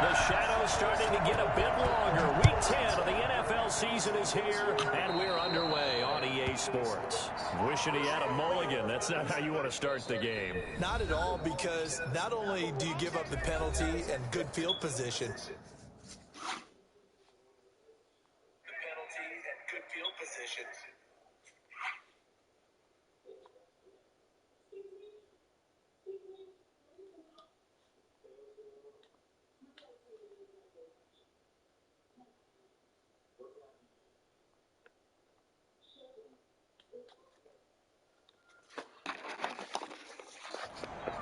The shadow's starting to get a bit longer. Week 10 of the NFL season is here, and we're underway on EA Sports. Wishing he had a mulligan. That's not how you want to start the game. Not at all, because not only do you give up the penalty and good field position,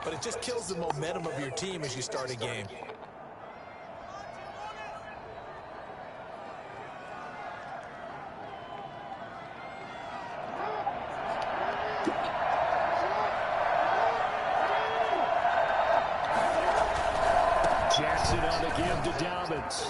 but it just kills the momentum of your team as you start a game. Jackson on the give to Dobbins.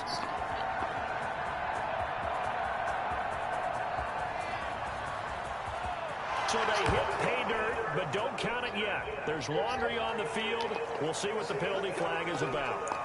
So they hit pay dirt, but don't count it yet. There's laundry on the field. We'll see what the penalty flag is about.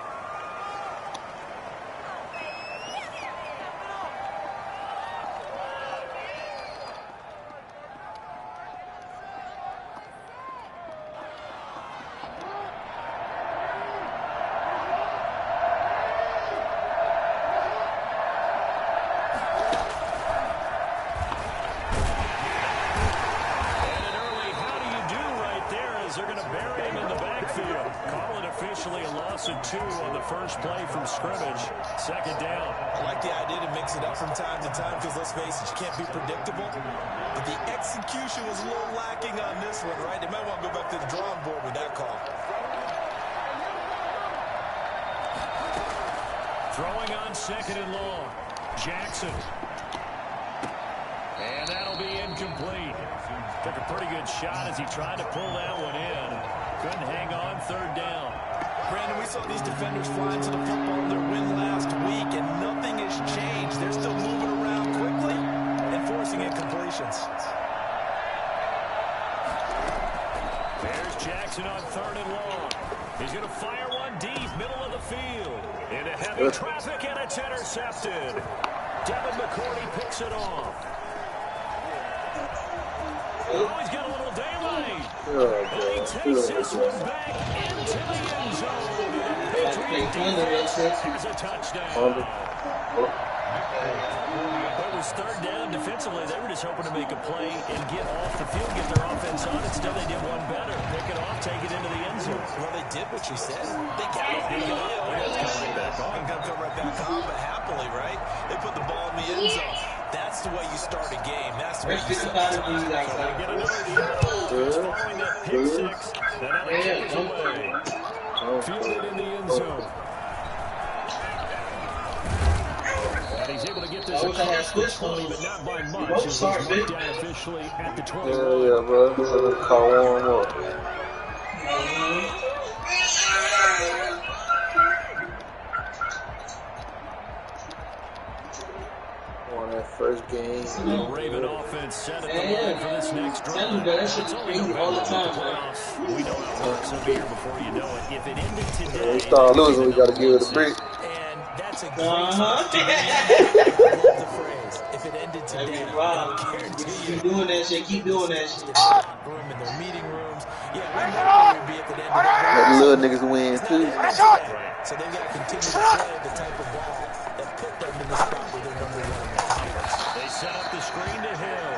They're going to bury him in the backfield. Call it officially a loss of 2 on the first play from scrimmage. Second down. I like the idea to mix it up from time to time because, let's face it, you can't be predictable. But the execution was a little lacking on this one, right? They might want to go back to the drawing board with that call. Throwing on second and long. Jackson. And that'll be incomplete. Took a pretty good shot as he tried to pull that one in. Couldn't hang on. Third down. Brandon, we saw these defenders flying to the football in their win last week, and nothing has changed. They're still moving around quickly and forcing incompletions. There's Jackson on third and long. He's going to fire one deep, middle of the field. Into heavy traffic, and it's intercepted. Devin McCourty picks it off. Oh, he's got a little daylight. And he takes this one back into the end zone. Patriot defense has a touchdown. It was third down defensively. They were just hoping to make a play and get off the field, get their offense on. Instead, they did one better. Pick it off, take it into the end zone. Well, they did what you said. They got off the field. They're going to come right back on, but happily, right? They put the ball in the end zone. That's the way you start a game. That's the way you start a game. Get another following that pick six. And now it goes away. Fielded in the end zone. And he's able to get this across the 20, but not by much. As he's marked down officially at the 21. Yeah, bro. This is a call warm up. First game. The Raven offense set at the line for this next drive. It's only November with the playoffs. We know how it works. It'll be here before you know it. If it ended today, we start losing, we got to give it a break. And that's a great the phrase. If it ended today, keep doing that shit. Keep doing that shit. Room in their meeting rooms. Yeah, we know where we'd be if it ended. Let the little niggas win too. So they've got to continue to play the type of ball that put them in the spot where they're number one. They set up the screen to Hill.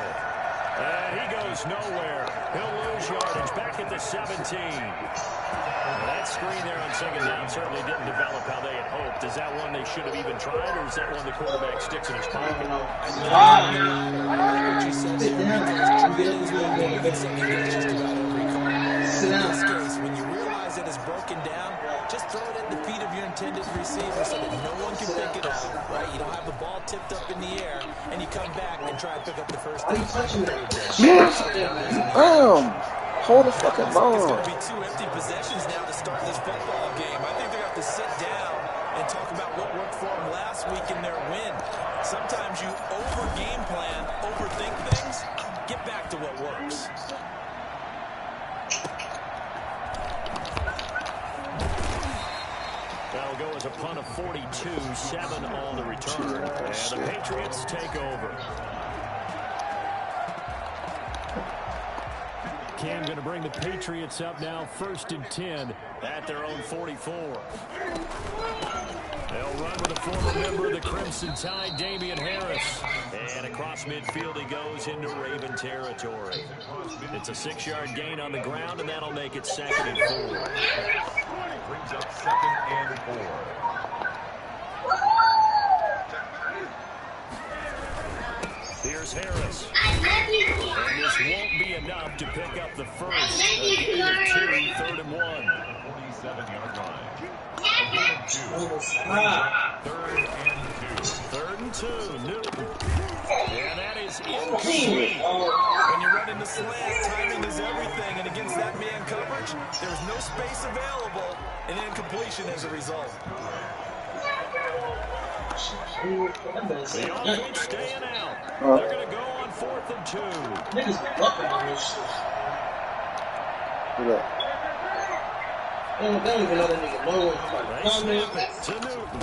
And he goes nowhere. He'll lose yardage back at the 17. Well, that screen there on second down certainly didn't develop how they had hoped. Is that one they should have even tried, or is that one the quarterback sticks in his pocket? I like what you said there, because tremendous movement is something that's just about every call. In this case, when you realize that it's broken down, just throw it at the feet of your intended receiver so that no one can pick it up, right? You don't have the ball tipped up in the air, and you come back and try to pick up the first down. Hold the fucking ball. It's going to be 2 empty possessions now to start this football game. I think they're going to have to sit down and talk about what worked for them last week in their win. Sometimes you over-game plan, overthink things. Get back to what works. That'll go was a punt of 42, 7 on the return. And the Patriots take over. Cam going to bring the Patriots up now, 1st and 10 at their own 44. They'll run with a former member of the Crimson Tide, Damian Harris. And across midfield he goes into Raven territory. It's a 6-yard gain on the ground, and that'll make it 2nd and 4. Brings up 2nd and 4. Here's Harris. And this won't be enough to pick up the first. A gain of 2, 3rd and 1. 47-yard line. 3rd and 2, Newton. And that is incomplete. When you run into slant, timing is everything. And against that man coverage, there's no space available. And incompletion as a result. The offense staying out. They're going to go on 4th and 2. Niggas bumping on this shit. What up? They don't even let a nigga know when I'm They like, snap it to Newton.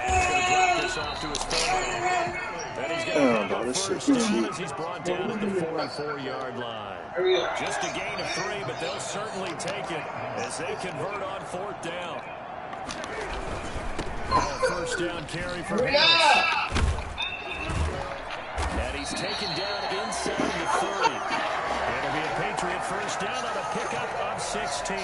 And he's going to drop this off to his fullback. And he's going to pick up first down as he's brought down at the 44-yard line. Just a gain of 3, but they'll certainly take it as they convert on 4th down. First down carry for Harris. And he's taken down inside the 30. It'll be a Patriot first down on a pickup of 16.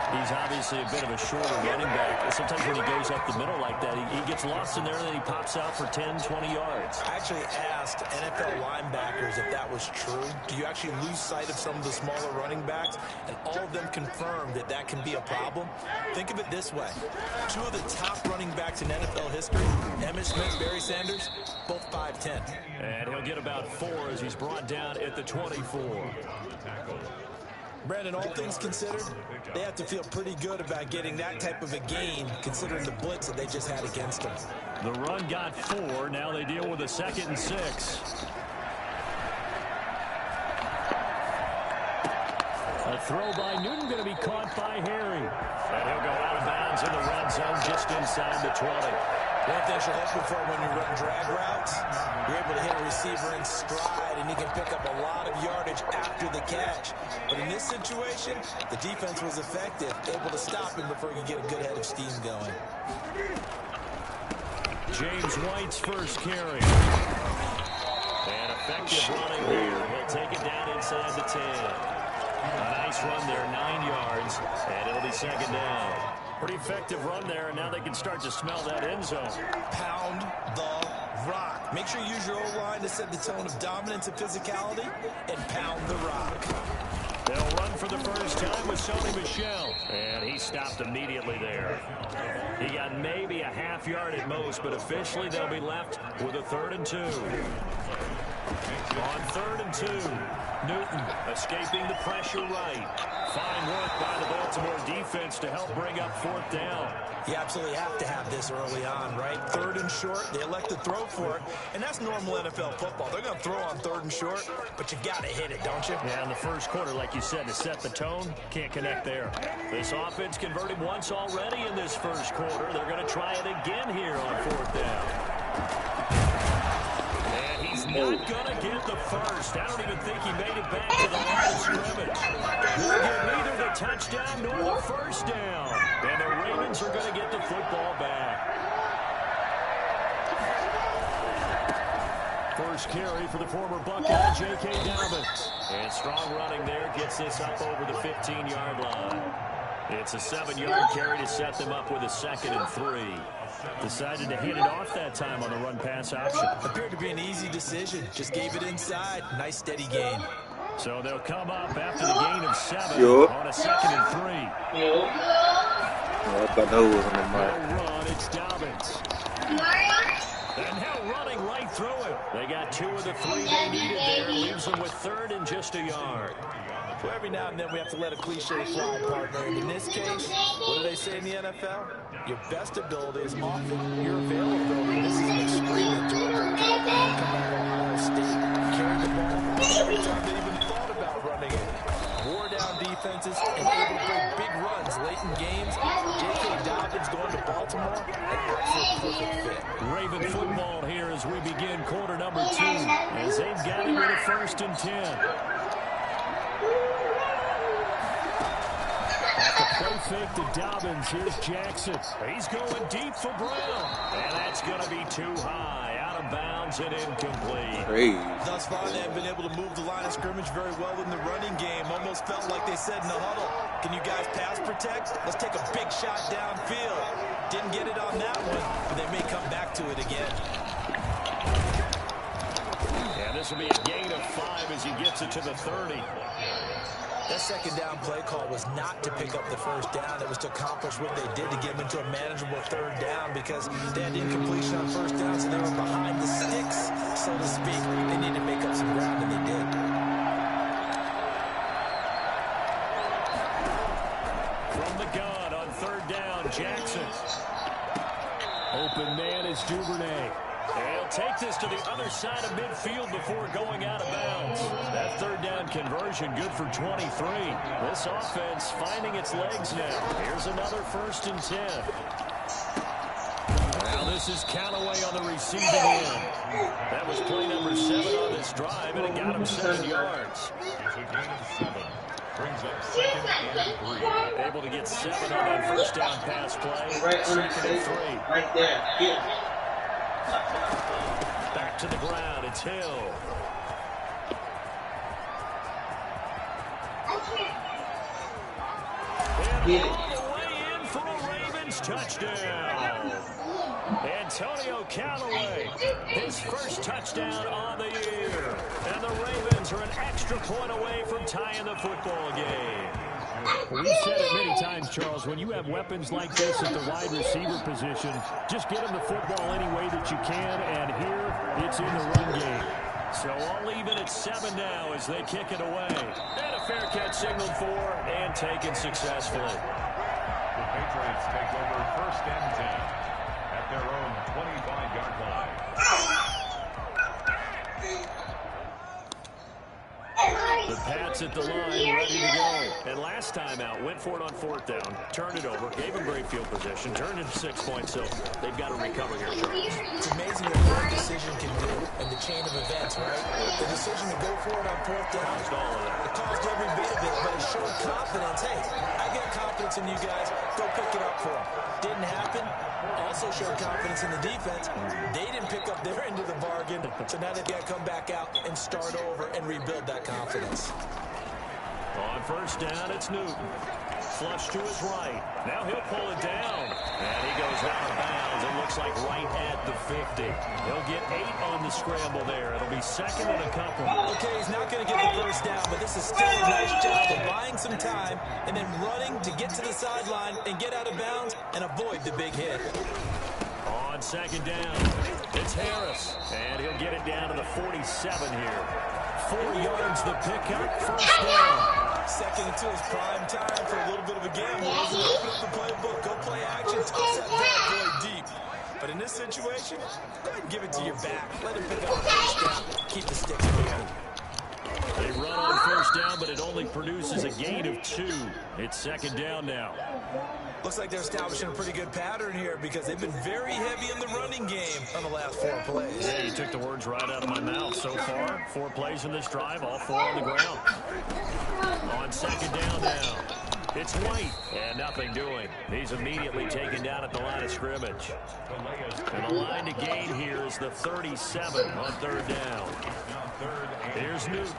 He's obviously a bit of a shorter running back. Sometimes when he goes up the middle like that, he gets lost in there and then he pops out for 10, 20 yards. I actually asked NFL linebackers if that was true. Do you actually lose sight of some of the smaller running backs? And all of them confirmed that that can be a problem. Think of it this way. 2 of the top running backs in NFL history, Emmitt Smith, Barry Sanders, both 5'10". And he'll get about 4 as he's brought down at the 24. Brandon, all things considered, they have to feel pretty good about getting that type of a gain, considering the blitz that they just had against them. The run got 4. Now they deal with a 2nd and 6. A throw by Newton going to be caught by Harry. And he'll go out of bounds in the red zone just inside the 20. One thing you're looking for when you run drag routes, you're able to hit a receiver in stride, and he can pick up a lot of yardage after the catch. But in this situation, the defense was effective, able to stop him before he could get a good head of steam going. James White's first carry. And effective running here. He'll take it down inside the 10. A nice run there, 9 yards, and it'll be 2nd down. Pretty effective run there, and now they can start to smell that end zone. Pound the rock. Make sure you use your O-line to set the tone of dominance and physicality, and pound the rock. They'll run for the first time with Sony Michel, and he stopped immediately there. He got maybe a half yard at most, but officially they'll be left with a 3rd and 2. On 3rd and 2, Newton escaping the pressure right. Fine work by the Baltimore defense to help bring up 4th down. You absolutely have to have this early on, right? 3rd and short, they elect to throw for it, and that's normal NFL football. They're going to throw on 3rd and short, but you got to hit it, don't you? Yeah, in the first quarter, like you said, to set the tone, can't connect there. This offense converted once already in this first quarter. They're going to try it again here on 4th down. Not going to get the first. I don't even think he made it back to the line of scrimmage. We'll get neither the touchdown nor the first down. And the Ravens are going to get the football back. First carry for the former Buckeye, J.K. Dobbins. And strong running there gets this up over the 15-yard line. It's a 7-yard carry to set them up with a 2nd and 3. Decided to hand it off that time on the run-pass option. Appeared to be an easy decision. Just gave it inside. Nice, steady gain. So they'll come up after the gain of 7 on a 2nd and 3. I thought that was on the mic. Run, it's Dobbins. And now running right through it. They got 2 of the 3 they needed there. Leaves them with 3rd and just a yard. So every now and then we have to let a cliche fly, partner. And in this case, what do they say in the NFL? Your best ability is often your availability. This is an extremely durable come back Ohio State. Carried the ball every time they even thought about running it. Wore down defenses and able to break big runs happens late in games. J.K. Dobbins going to Baltimore, that's a perfect fit. Raven football here as we begin quarter number 2, as they've got it with a 1st and 10. Play fake to Dobbins. Here's Jackson. He's going deep for Brown. And that's going to be too high. Out of bounds and incomplete. Crazy. Thus far, they have been able to move the line of scrimmage very well in the running game. Almost felt like they said in the huddle, can you guys pass protect? Let's take a big shot downfield. Didn't get it on that one, but they may come back to it again. Yeah, this will be a gain of 5 as he gets it to the 30. That second down play call was not to pick up the first down. It was to accomplish what they did to get them into a manageable 3rd down because they had incompletion on 1st down, so they were behind the sticks, so to speak. They needed to make up some ground, and they did. From the gun on 3rd down, Jackson. Open man is Duvernay. He'll take this to the other side of midfield before going out of bounds. That 3rd down conversion good for 23. This offense finding its legs now. Here's another 1st and 10. Now this is Callaway on the receiving end. That was play number 7 on this drive, and it got him 7 yards. It's a gain of 7. Brings up 2nd and 3. Able to get 7 on that 1st down pass play. Right on 2nd and 3. right there. Yeah. Back to the ground. It's Hill. Get it. All the way in for a Ravens touchdown. Antonio Callaway, his 1st touchdown on the year. And the Ravens are an extra point away from tying the football game. We've said it many times, Charles, when you have weapons like this at the wide receiver position, just get them the football any way that you can, and here it's in the run game. So I'll leave it at 7 now as they kick it away. And a fair catch signaled for and taken successfully. The Patriots take over 1st and 10 at their own 25-yard line. The Pats at the line, ready to go. And last time out, went for it on 4th down, turned it over, gave them great field position, turned it to 6 points, so they've got to recover here, Charles. It's amazing what one decision can do in the chain of events, right? The decision to go for it on 4th down, All of that. it caused every bit of it, but it showed confidence. Hey, I got confidence in you guys. Go pick it up for them. Didn't happen. Also showed confidence in the defense. They didn't pick up their end of the bargain, so now they've got to come back out and start over and rebuild that confidence. On 1st down, it's Newton. Flush to his right. Now he'll pull it down. And he goes out of bounds. It looks like right at the 50. He'll get 8 on the scramble there. It'll be 2nd and a couple. Okay, he's not going to get the 1st down, but this is still a nice job of buying some time and then running to get to the sideline and get out of bounds and avoid the big hit. On 2nd down, it's Harris. And he'll get it down to the 47 here. 4 yards the pickup, 1st down. 2nd and 2 is prime time for a little bit of a gamble. Open up the playbook, go play action, toss that bad boy deep. But in this situation, go ahead and give it to your back. Let him pick up the 1st down. Keep the sticks moving. They run on 1st down, but it only produces a gain of 2. It's 2nd down now. Looks like they're establishing a pretty good pattern here because they've been very heavy in the running game on the last 4 plays. Yeah, you took the words right out of my mouth. So far, 4 plays in this drive, all 4 on the ground. On 2nd down now, it's White, and nothing doing. He's immediately taken down at the line of scrimmage. And the line to gain here is the 37 on 3rd down. Here's Newton.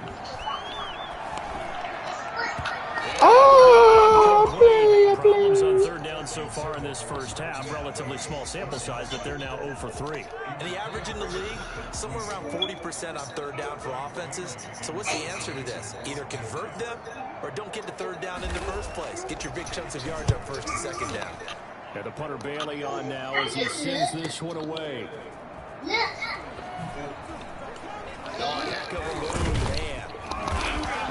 Problems on 3rd down so far in this 1st half. Relatively small sample size, but they're now 0 for 3. And the average in the league, somewhere around 40% on 3rd down for offenses. So what's the answer to this? Either convert them or don't get to 3rd down in the first place. Get your big chunks of yards on 1st and 2nd down. And the punter Bailey on now as he sends this one away. Oh, heck of a move, man.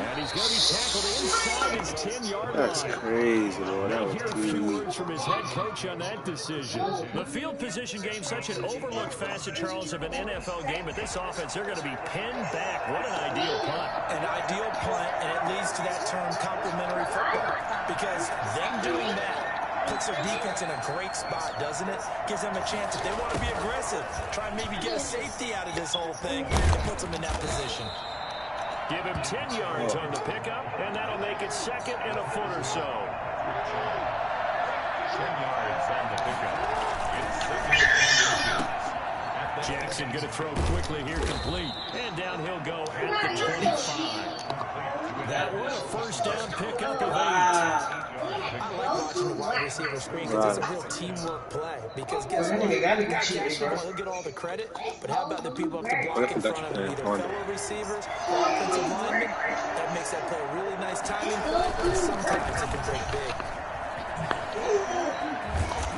And he's going to be tackled inside his 10-yard line. That's crazy, Lord. That We'll was hear a too few easy. words from his head coach on that decision. The field position game, such an overlooked facet, Charles, of an NFL game. But this offense, they're going to be pinned back. What an ideal punt. An ideal punt, and it leads to that term complementary football. Because them doing that puts their defense in a great spot, doesn't it? Gives them a chance, if they want to be aggressive, try and maybe get a safety out of this whole thing. It puts them in that position. Give him 10 yards on the pickup, and that'll make it second and a foot or so. 10 yards on the pickup. It's second and 8. Jackson going to throw quickly here, complete. And down he'll go at the 25. That one, a first down pickup of 8. I like watching the wide receiver screen because it's a real teamwork play. Because guess what? The guy catching the ball, he'll get all the credit. But how about the people up the block in front of him? Either fellow receivers or offensive linemen. That makes that play a really nice timing play. And sometimes it can break big.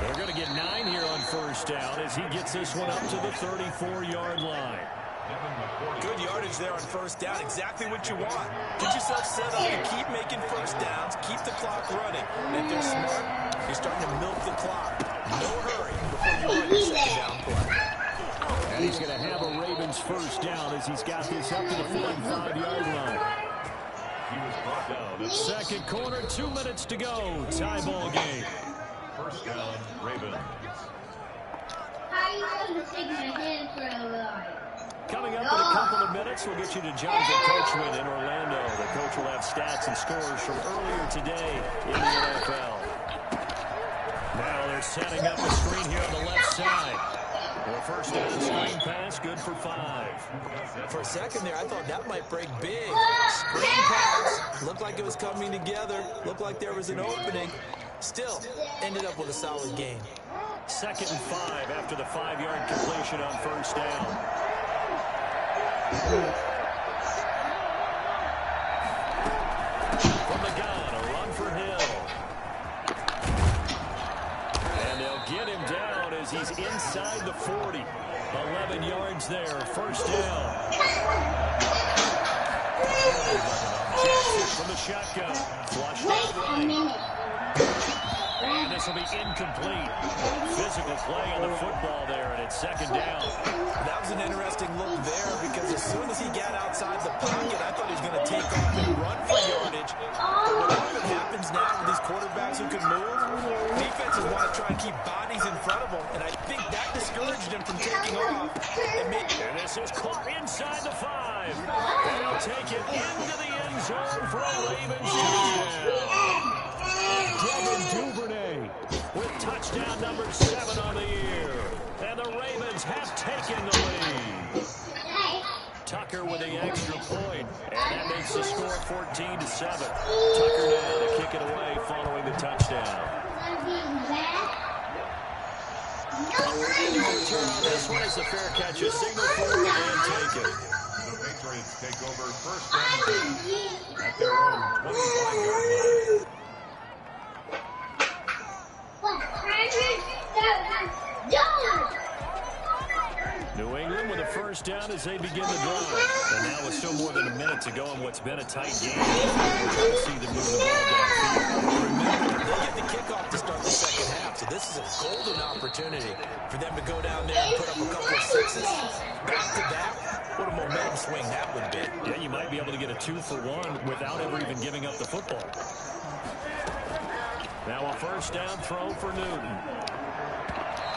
They're going to get 9 here on first down as he gets this one up to the 34-yard line. Good yardage there on first down. Exactly what you want. Get yourself set up to keep making first downs, keep the clock running. And if they're smart, you're starting to milk the clock. No hurry before you run your second down play. And he's going to have a Ravens first down as he's got this up to the 45-yard line. He was brought down. Second quarter, 2 minutes to go. Tie ball game. First down, Ravens. How are you going to take my hand for a while? Coming up in a couple of minutes, we'll get you to Jonathan Coachman in Orlando. The coach will have stats and scores from earlier today in the NFL. Now they're setting up a screen here on the left side. The first down screen pass, good for 5. For a second there, I thought that might break big. Screen pass. Looked like it was coming together. Looked like there was an opening. Still, ended up with a solid gain. Second and 5 after the 5-yard completion on first down. From the gun, a run for Hill. And they'll get him down as he's inside the 40. 11 yards there, first down. Jackson from the shotgun. Flushed out right. And this will be incomplete. Physical play on the football there, and it's second down. That was an interesting look there because as soon as he got outside the pocket, I thought he was going to take off and run for yardage. But what often happens now with these quarterbacks who can move, defenses want to try and keep bodies in front of them, and I think that discouraged him from taking off. And this is caught inside the 5. And he'll take it into the end zone for a Ravens touchdown. Devin Duvernay with touchdown number 7 on the year. And the Ravens have taken the lead. Tucker with the extra point, and that makes the score 14-7. Tucker now to kick it away following the touchdown. This one is a fair catch, a signal forward and take it. The Patriots take over first and 10 at their own 25-yard line. New England with a first down as they begin the drive. And now with still more than a minute to go in what's been a tight game. We're trying to see them move the ball downfield. Remember, they get the kickoff to start the second half, so this is a golden opportunity for them to go down there and put up a couple of sixes. Back-to-back, what a momentum swing that would be. Yeah, you might be able to get a 2-for-1 without ever even giving up the football. Now a first down throw for Newton.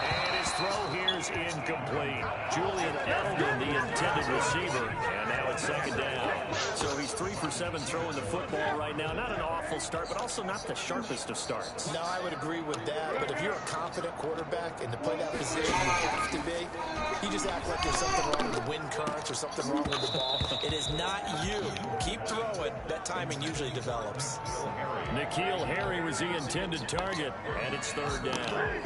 And his throw here's incomplete. Julian Edelman, the intended receiver. And now it's second down. So he's 3 for 7 throwing the football right now. Not an awful start, but also not the sharpest of starts. No, I would agree with that. But if you're a confident quarterback and to play that position, you have to be. You just act like there's something wrong with the wind currents or something wrong with the ball. It is not you. Keep throwing. That timing usually develops. N'Keal Harry was the intended target, and it's third down.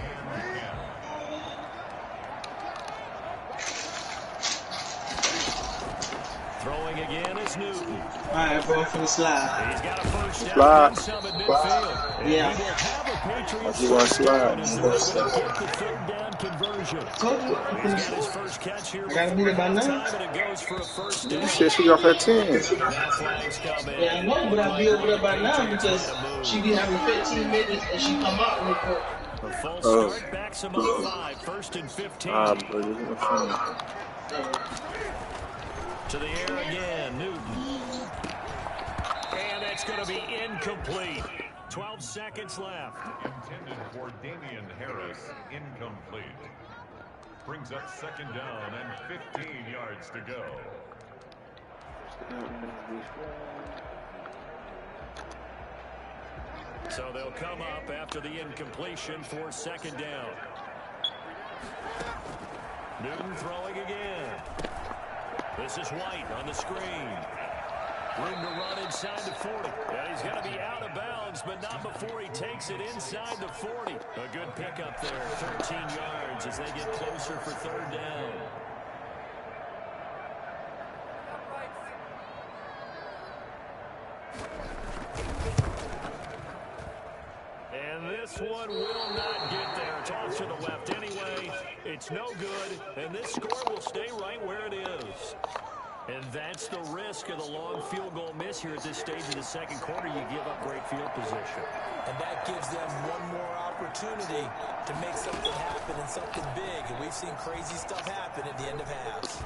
Throwing again is Newton. All right, bro, for the slide. He's got a first down Slide. and some at midfield. And Yeah. he will have a Patriots You want first down slide. as they're able to get the third down conversion. Told you. He's got his first catch here I gotta before beat it by 9. halftime, and it goes for a first down. You said she off at 10. Now flags come in. Yeah, I know, but I'll be over there by 9 because she be having 15 minutes and she come out real quick. A false start backs him up 5, first and 15. But To the air again, Newton. And that's going to be incomplete. 12 seconds left. Intended for Damian Harris, incomplete. Brings up second down and 15 yards to go. So they'll come up after the incompletion for second down. Newton throwing again. This is White on the screen. Room to run inside the 40. And he's going to be out of bounds, but not before he takes it inside the 40. A good pickup there, 13 yards as they get closer for third down. And this one will not get there. It's off to the left anyway. It's no good, and this score will stay right where it is. And that's the risk of the long field goal miss here at this stage of the second quarter. You give up great field position. And that gives them one more opportunity to make something happen and something big. And we've seen crazy stuff happen at the end of halves.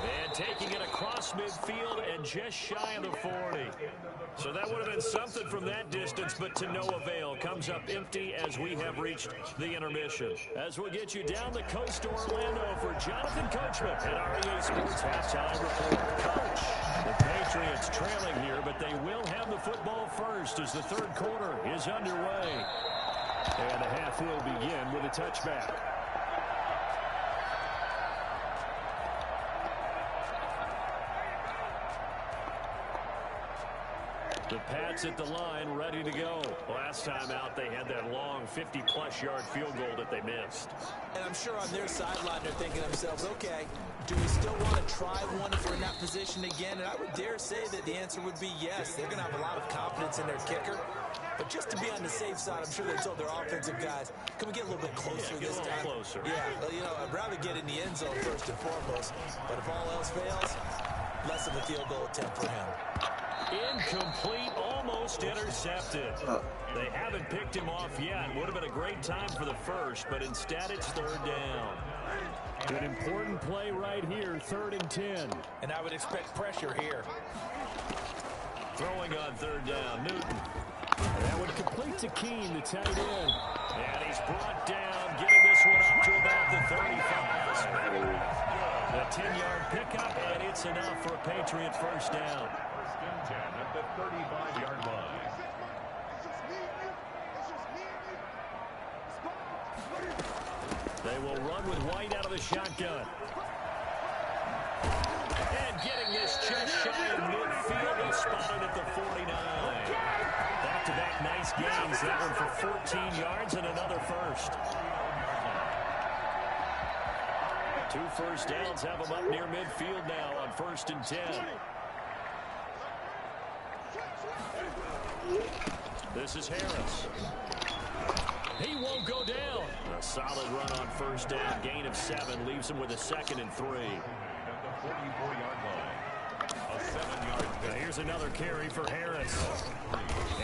And taking it across midfield and just shy of the 40. So that would have been something from that distance, but to no avail. Comes up empty as we have reached the intermission. As we'll get you down the coast to Orlando for Jonathan Coachman at our EA Sports Halftime Report. Coach, the Patriots trailing here, but they will have the football first as the third quarter is underway. And the half will begin with a touchback. The Pats at the line, ready to go. Last time out, they had that long 50-plus yard field goal that they missed. And I'm sure on their sideline, they're thinking to themselves, okay, do we still want to try one if we're in that position again? And I would dare say that the answer would be yes. They're going to have a lot of confidence in their kicker. But just to be on the safe side, I'm sure they told their offensive guys, can we get a little bit closer this time? Closer. Yeah, well, you know, I'd rather get in the end zone first and foremost. But if all else fails, less of a field goal attempt for him. Incomplete, almost intercepted. They haven't picked him off yet. Would have been a great time for the first, but instead it's third down. An important play right here, 3rd and 10. And I would expect pressure here. Throwing on third down, Newton. That would complete to Keene, the tight end. And he's brought down, getting this one up to about the 35. The 10-yard pickup, and it's enough for a Patriot first down. 10 at the 35-yard line. They will run with White out of the shotgun. And getting this just shy of midfield, they'll spot it at the 49. Back-to-back nice gains. That one for 14 yards and another first. 2 first downs have them up near midfield now on 1st and 10. This is Harris. He won't go down. A solid run on first down. Gain of 7 leaves him with a 2nd and 3. At the 44-yard line. A 7-yard Now here's another carry for Harris.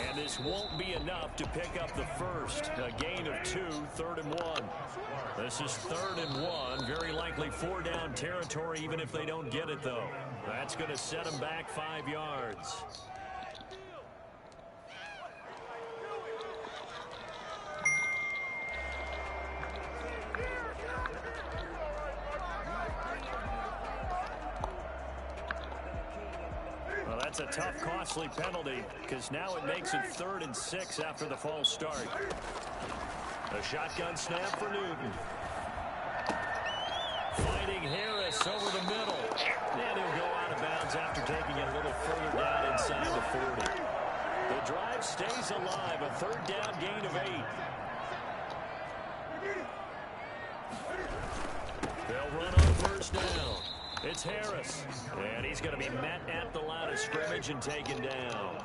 And this won't be enough to pick up the first. A gain of 2, 3rd and 1. This is 3rd and 1. Very likely 4-down territory, even if they don't get it, though. That's going to set them back 5 yards. That's a tough, costly penalty because now it makes it 3rd and 6 after the false start. A shotgun snap for Newton. Fighting Harris over the middle. And he'll go out of bounds after taking it a little further down inside the 40. The drive stays alive. A 3rd down gain of 8. They'll run on first down. It's Harris. And he's going to be met at the line of scrimmage and taken down.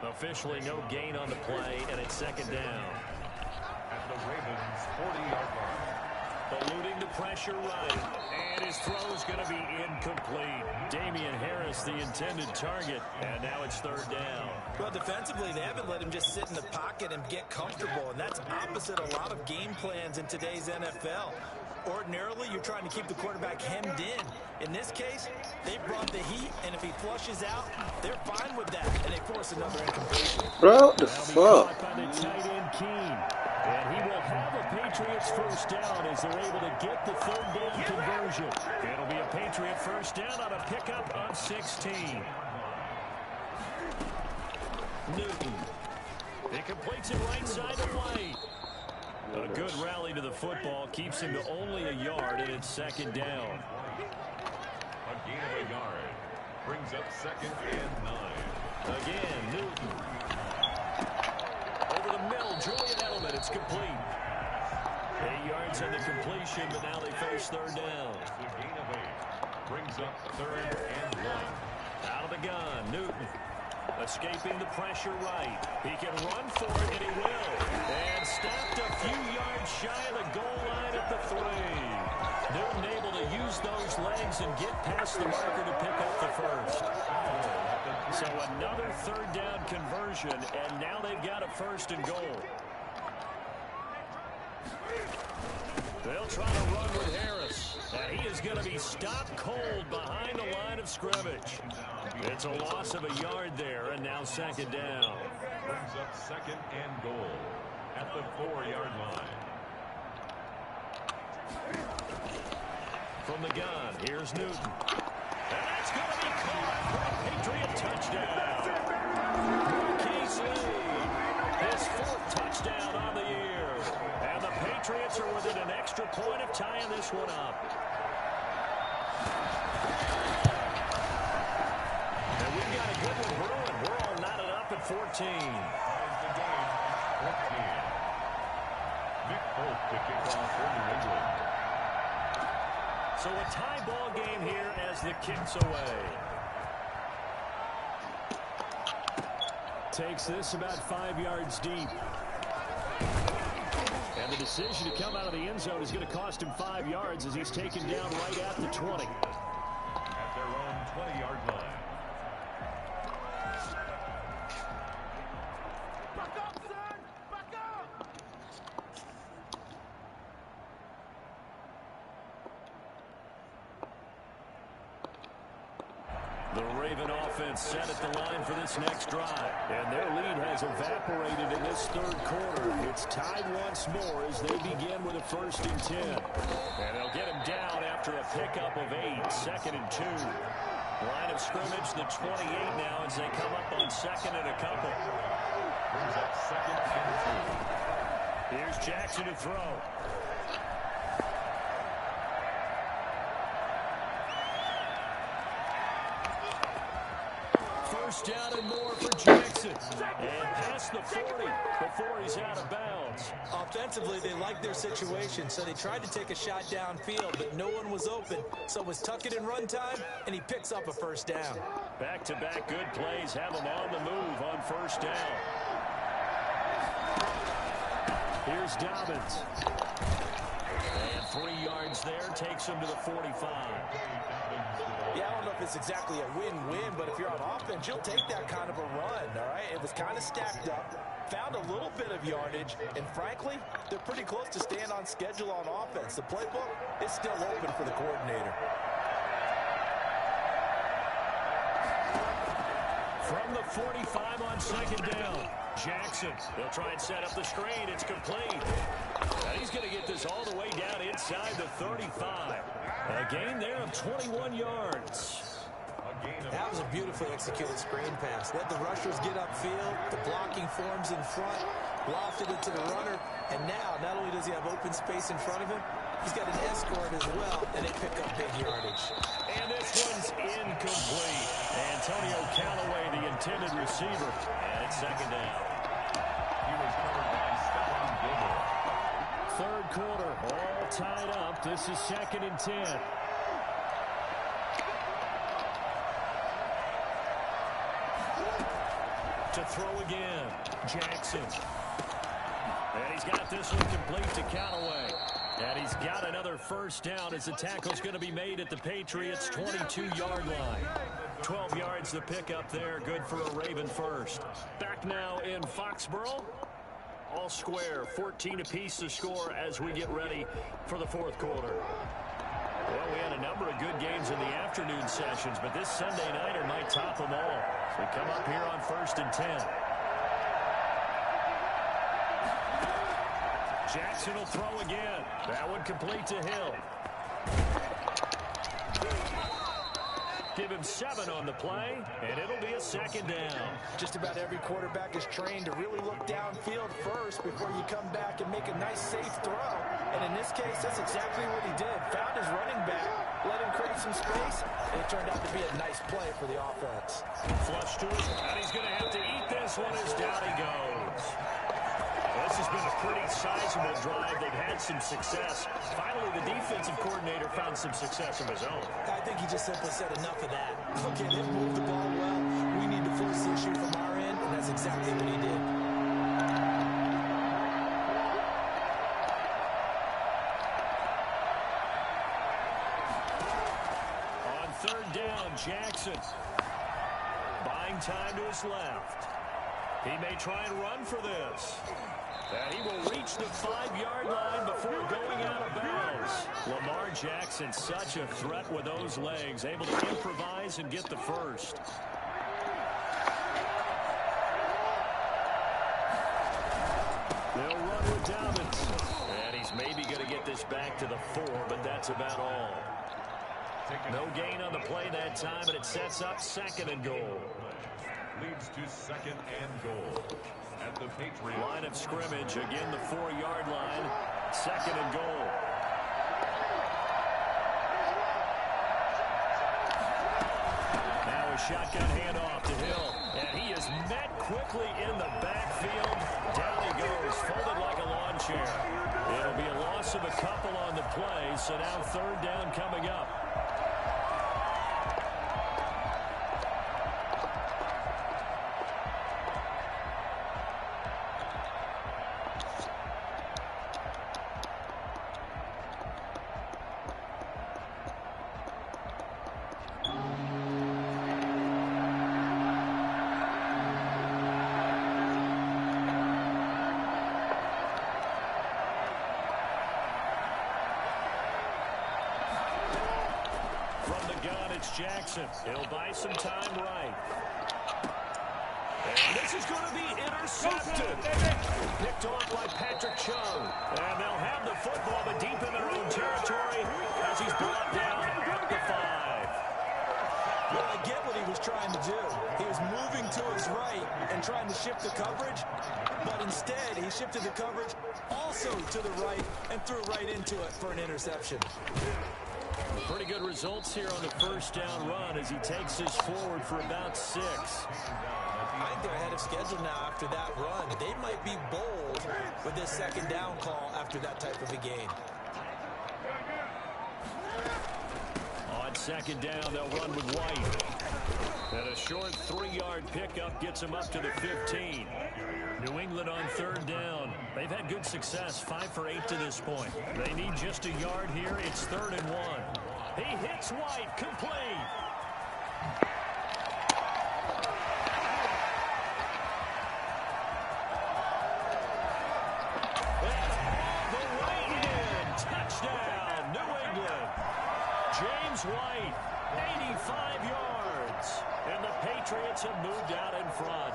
Officially no gain on the play, and it's second down. At the Ravens' 40-yard line. Eluding the pressure right. And his throw is going to be incomplete. Damian Harris, the intended target. And now it's third down. Well, defensively, they haven't let him just sit in the pocket and get comfortable. And that's opposite a lot of game plans in today's NFL. Ordinarily, you're trying to keep the quarterback hemmed in. In this case, they brought the heat, and if he flushes out, they're fine with that, and they force another incompletion. Bro, the fuck? By the tight end, Keene. And he will have a Patriots first down as they're able to get the third down conversion. It'll be a Patriot first down on a pickup of 16. Newton. He completes it right side of White. A good rally to the football keeps him to only a yard, and it's second down. A gain of a yard. Brings up second and 9. Again, Newton. Over the middle, Julian Edelman. It's complete. 8 yards on the completion, but now they face third down. A gain of 8. Brings up third and 1. Out of the gun, Newton. Escaping the pressure right. He can run for it, and he will. And stopped a few yards shy of the goal line at the 3. Newton able to use those legs and get past the marker to pick up the first. So another third down conversion, and now they've got a first and goal. They'll try to run with Harris. And he is going to be stopped cold behind the line of scrimmage. It's a loss of a yard there, and now second down. Brings up second and goal at the 4-yard line. From the gun, here's Newton. And that's going to be caught for a Patriot touchdown. Marquise Lee, his 4th touchdown on the year. And the Patriots are within an extra point of tying this one up. And we've got a good one brewing. We're all knotted up at 14. Ties the game, 14. Nick Folk to kick off for New England. So a tie ball game here as the kick's away. Takes this about 5 yards deep. And the decision to come out of the end zone is going to cost him 5 yards as he's taken down right at the 20. At their own 20-yard line. The Raven offense set at the line for this next drive. And their lead has evaporated in this third quarter. It's tied once more as they begin with a 1st and 10. And they'll get him down after a pickup of 8, 2nd and 2. Line of scrimmage, the 28 now as they come up on 2nd and a couple. Brings up second and 2. Here's Jackson to throw. First down and more for Jackson. And past the 40 before he's out of bounds. Offensively, they liked their situation, so they tried to take a shot downfield, but no one was open. So it was tuck it in run time, and he picks up a first down. Back-to-back good plays have him on the move on first down. Here's Dobbins. And 3 yards there takes him to the 45. Yeah, I don't know if it's exactly a win-win, but if you're on offense, you'll take that kind of a run, all right? It was kind of stacked up, found a little bit of yardage, and frankly, they're pretty close to staying on schedule on offense. The playbook is still open for the coordinator. From the 45 on second down, Jackson. They'll try and set up the screen. It's complete. And he's going to get this all the way down inside the 35. A gain there of 21 yards. That was a beautifully executed screen pass. Let the rushers get upfield. The blocking forms in front. Lofted it to the runner. And now, not only does he have open space in front of him, he's got an escort as well, and they pick up big yardage. And this one's incomplete. Antonio Callaway, the intended receiver. And it's second down. He was covered by Stephon Gilmore. Third quarter, all tied up. This is 2nd and 10. to throw again. Jackson. And he's got this one complete to Callaway. And he's got another first down as the tackle's going to be made at the Patriots' 22-yard line. 12 yards to pick up there. Good for a Raven first. Back now in Foxborough. All square, 14 apiece to score as we get ready for the fourth quarter. Well, we had a number of good games in the afternoon sessions, but this Sunday nighter might top them all. So we come up here on 1st and 10. Jackson will throw again. That one complete to Hill. Give him 7 on the play, and it'll be a second down. Just about every quarterback is trained to really look downfield first before you come back and make a nice, safe throw. And in this case, that's exactly what he did. Found his running back, let him create some space, and it turned out to be a nice play for the offense. Flush to it, and he's going to have to eat this one as down he goes. This has been a pretty sizable drive. They've had some success. Finally, the defensive coordinator found some success of his own. I think he just simply said enough of that. Look at him move the ball well. We need to force the issue from our end, and that's exactly what he did. On 3rd down, Jackson. Buying time to his left. He may try and run for this. And he will reach the 5-yard line before going out of bounds. Lamar Jackson, such a threat with those legs, able to improvise and get the first. They'll run with Dobbins. And he's maybe going to get this back to the 4, but that's about all. No gain on the play that time, and it sets up 2nd and goal. Leads to 2nd and goal. At the Patriots. Line of scrimmage, again the 4-yard line, 2nd and goal. Now a shotgun handoff to Hill, and he is met quickly in the backfield. Down he goes, folded like a lawn chair. It'll be a loss of a couple on the play, so now 3rd down coming up. Jackson. He'll buy some time right. And this is going to be intercepted. Picked off by Patrick Chung. And they'll have the football, but deep in their own territory as he's brought down at the 5. Well, I get what he was trying to do. He was moving to his right and trying to shift the coverage, but instead he shifted the coverage also to the right and threw right into it for an interception. Pretty good results here on the 1st down run as he takes this forward for about 6. I think they're ahead of schedule now after that run. They might be bold with this 2nd down call after that type of a game. On 2nd down, they'll run with White. And a short 3-yard pickup gets him up to the 15. New England on 3rd down. They've had good success, 5 for 8 to this point. They need just a yard here. It's 3rd and 1. He hits White, complete. The right in, touchdown, New England. James White, 85 yards. And the Patriots have moved out in front.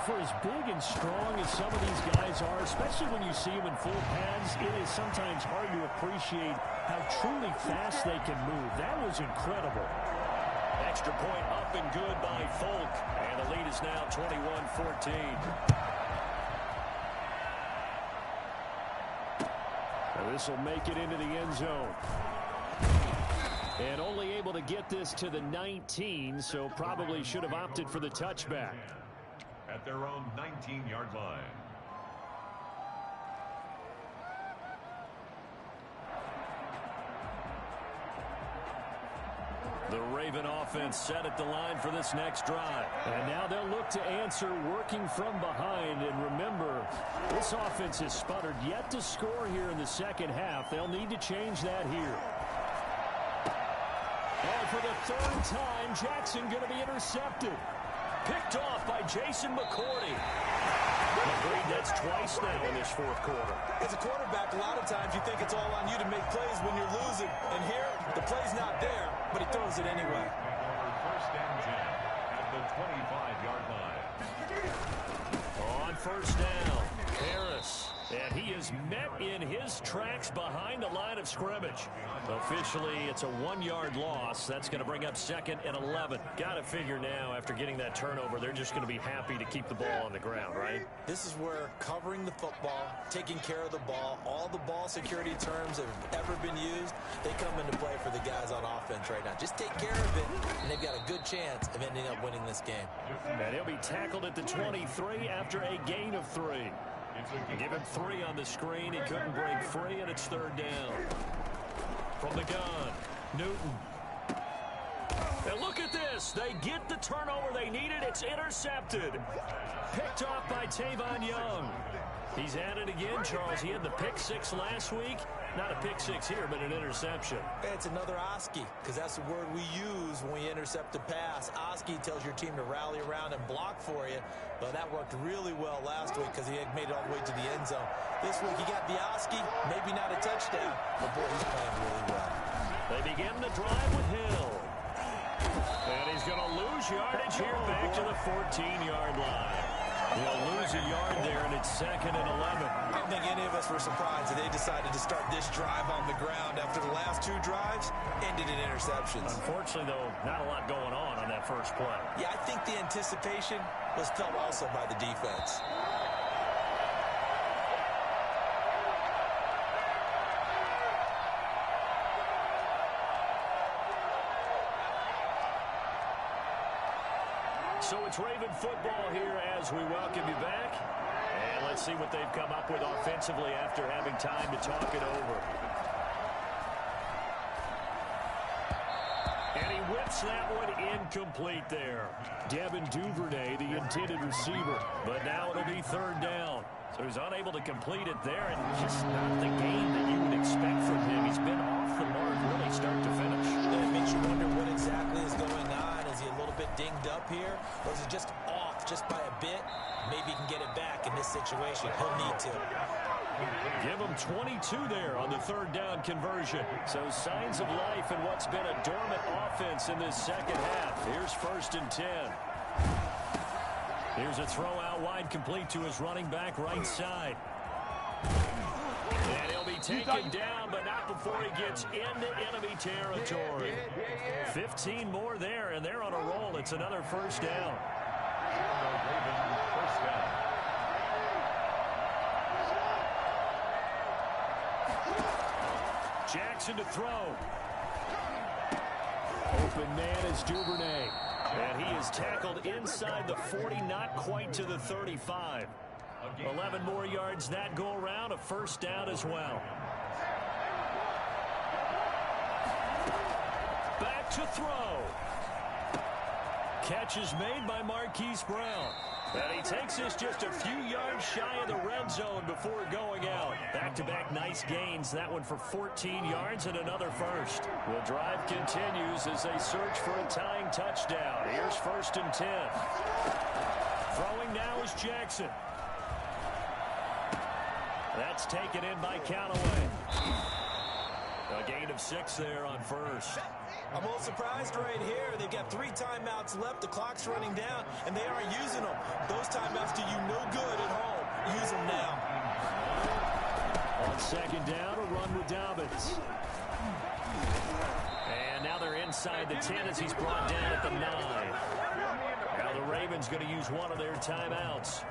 For as big and strong as some of these guys are, especially when you see them in full pads, it is sometimes hard to appreciate how truly fast they can move. That was incredible. Extra point up and good by Folk. And the lead is now 21-14. This will make it into the end zone. And only able to get this to the 19, so probably should have opted for the touchback. At their own 19-yard line. The Ravens Raven offense set at the line for this next drive. And now they'll look to answer working from behind. And remember, this offense has sputtered yet to score here in the second half. They'll need to change that here. And for the third time, Jackson going to be intercepted. Picked off by Jason McCourty. Agreed, that's twice now in this fourth quarter. As a quarterback, a lot of times you think it's all on you to make plays when you're losing. And here, the play's not there, but he throws it anyway. First and 10 at the 25-yard line. On first down, Harris. And he is met in his tracks behind the line of scrimmage. Officially, it's a 1-yard loss. That's going to bring up 2nd and 11. Got to figure now, after getting that turnover, they're just going to be happy to keep the ball on the ground, right? This is where covering the football, taking care of the ball, all the ball security terms that have ever been used, they come into play for the guys on offense right now. Just take care of it, and they've got a good chance of ending up winning this game. And he'll be tackled at the 23 after a gain of 3. Give him 3 on the screen. He couldn't break free, and it's third down. From the gun, Newton. And look at this. They get the turnover they needed. It's intercepted. Picked off by Tavon Young. He's at it again, Charles. He had the pick 6 last week. Not a pick 6 here, but an interception. It's another Oski, because that's the word we use when we intercept a pass. Oski tells your team to rally around and block for you. But that worked really well last week because he had made it all the way to the end zone. This week he got the Oski, maybe not a touchdown, but boy, he's playing really well. They begin the drive with Hill. And he's going to lose yardage here back to the 14-yard line. He'll lose a yard there, and it's 2nd and 11. I don't think any of us were surprised that they decided to start this drive on the ground after the last 2 drives ended in interceptions. Unfortunately, though, not a lot going on that first play. Yeah, I think the anticipation was felt also by the defense. So it's Raven football here as we welcome you back. And let's see what they've come up with offensively after having time to talk it over. And he whips that one incomplete there. Devin Duvernay, the intended receiver. But now it'll be third down. So he's unable to complete it there, and just not the game that you would expect from him. He's been off the mark really start to finish. It makes you wonder what exactly is going on. Is he a little bit dinged up here, or is it just off just by a bit? Maybe he can get it back in this situation. He'll need to. Give him 22 there on the third down conversion. So signs of life in what's been a dormant offense in this second half. Here's 1st and 10. Here's a throw out wide, complete to his running back right side. And he'll be taken down, but not before he gets into enemy territory. 15 more there, and they're on a roll. It's another first down. Jackson to throw. Open man is Duvernay. And he is tackled inside the 40, not quite to the 35. 11 more yards that go around, a first down as well. Back to throw. Catch is made by Marquise Brown. And he takes us just a few yards shy of the red zone before going out. Back-to-back nice gains. That one for 14 yards and another first. The drive continues as they search for a tying touchdown. Here's 1st and 10. Throwing now is Jackson. That's taken in by Callaway. A gain of 6 there on first. I'm a little surprised right here. They've got 3 timeouts left. The clock's running down, and they aren't using them. Those timeouts do you no good at home. Use them now. On second down, a run with Dobbins. And now they're inside the 10 as he's brought down at the 9. Now the Ravens going to use one of their timeouts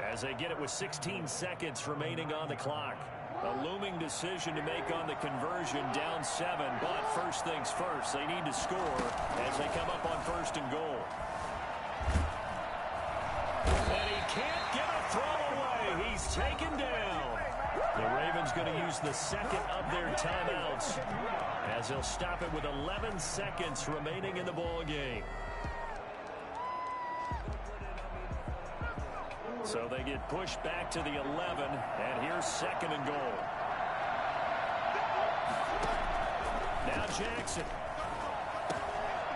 as they get it with 16 seconds remaining on the clock. A looming decision to make on the conversion, down 7. But first things first, they need to score as they come up on 1st and goal. And he can't get a throw away. He's taken down. The Ravens England's going to use the second of their timeouts as they'll stop it with 11 seconds remaining in the ball game. So they get pushed back to the 11, and here's second and goal. Now Jackson.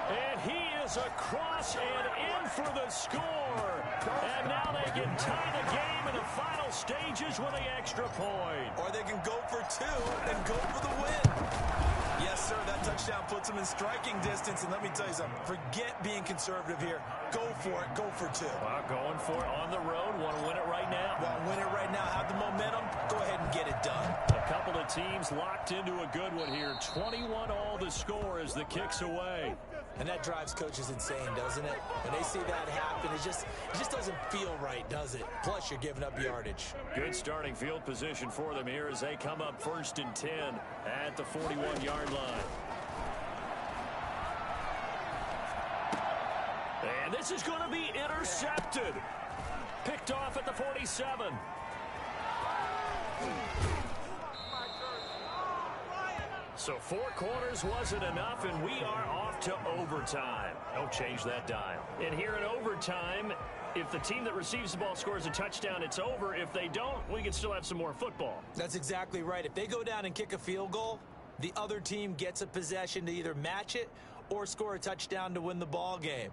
And he is across and in for the score. And now they can tie the game in the final stages with the extra point. Or they can go for two and go for the win. Yes, sir, that touchdown puts them in striking distance. And let me tell you something, forget being conservative here. Go for it, go for two. Well, going for it on the road. Want to win it right now. Want to win it right now, have the momentum, go ahead and get it done. A couple of teams locked into a good one here. 21 all the score as the kick's away. And that drives coaches insane, doesn't it? When they see that happen, it just doesn't feel right, does it? Plus, you're giving up yardage. Good starting field position for them here as they come up 1st and 10 at the 41-yard line. And this is going to be intercepted. Picked off at the 47. So 4 quarters wasn't enough, and we are off to overtime. Don't change that dial. And here in overtime, if the team that receives the ball scores a touchdown, it's over. If they don't, we can still have some more football. That's exactly right. If they go down and kick a field goal, the other team gets a possession to either match it or score a touchdown to win the ball game.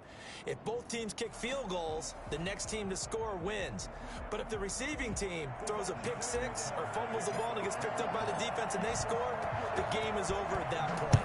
If both teams kick field goals, the next team to score wins. But if the receiving team throws a pick six or fumbles the ball and it gets picked up by the defense and they score, the game is over at that point.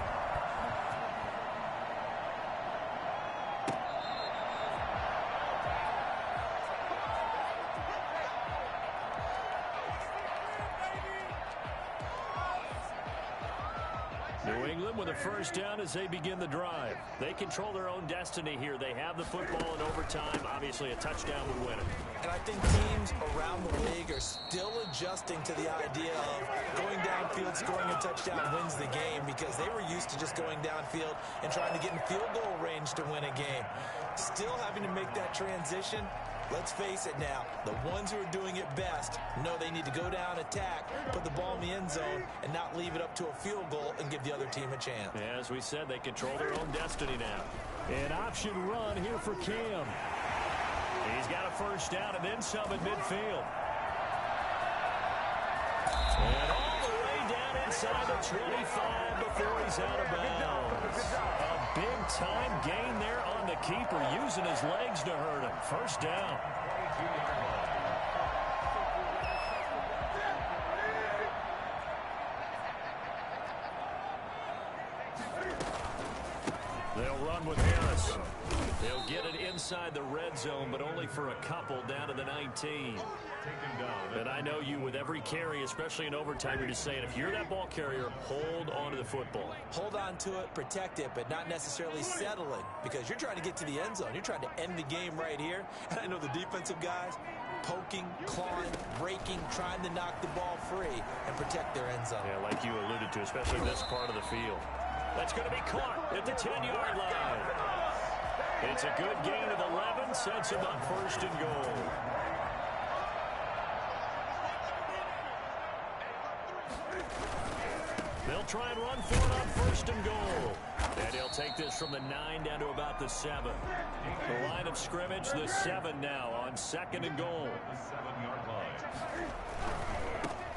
New England with a first down as they begin the drive. They control their own destiny here. They have the football in overtime. Obviously, a touchdown would win it. And I think teams around the league are still adjusting to the idea of going downfield, scoring a touchdown wins the game, because they were used to just going downfield and trying to get in field goal range to win a game. Still having to make that transition. Let's face it now, the ones who are doing it best know they need to go down, attack, put the ball in the end zone, and not leave it up to a field goal and give the other team a chance. As we said, they control their own destiny now. An option run here for Cam. He's got a first down and then some at midfield. And all the way down inside the 25 before he's out of bounds. A big-time gain there on the keeper, using his legs to hurt him. First down. They'll run with Harris. They'll get it inside the red zone, but only for a couple down to the 19. And I know you, with every carry, especially in overtime, you're just saying, if you're that ball carrier, hold on to the football. Hold on to it, protect it, but not necessarily settling, because you're trying to get to the end zone. You're trying to end the game right here. And I know the defensive guys poking, clawing, breaking, trying to knock the ball free and protect their end zone. Yeah, like you alluded to, especially this part of the field. That's going to be caught at the 10-yard line. It's a good gain of 11, sets him up 1st and goal. They'll try and run for it on 1st and goal. And he'll take this from the 9 down to about the 7. The line of scrimmage, the 7 now on 2nd and goal.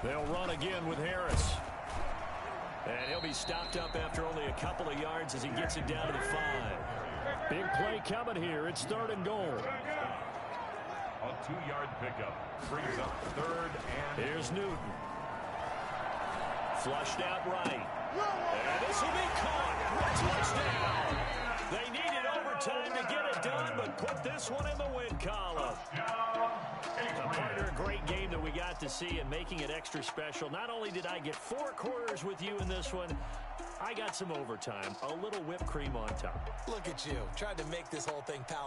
They'll run again with Harris. And he'll be stopped up after only a couple of yards as he gets it down to the 5. Big play coming here. It's 3rd and goal. A 2-yard pickup brings up 3rd and... Here's Newton. Flushed out right. And this will be caught. Touchdown. They needed overtime to get it done, but put this one in the win column. A partner, a great game that we got to see, and making it extra special. Not only did I get 4 quarters with you in this one, I got some overtime. A little whipped cream on top. Look at you, trying to make this whole thing powerful.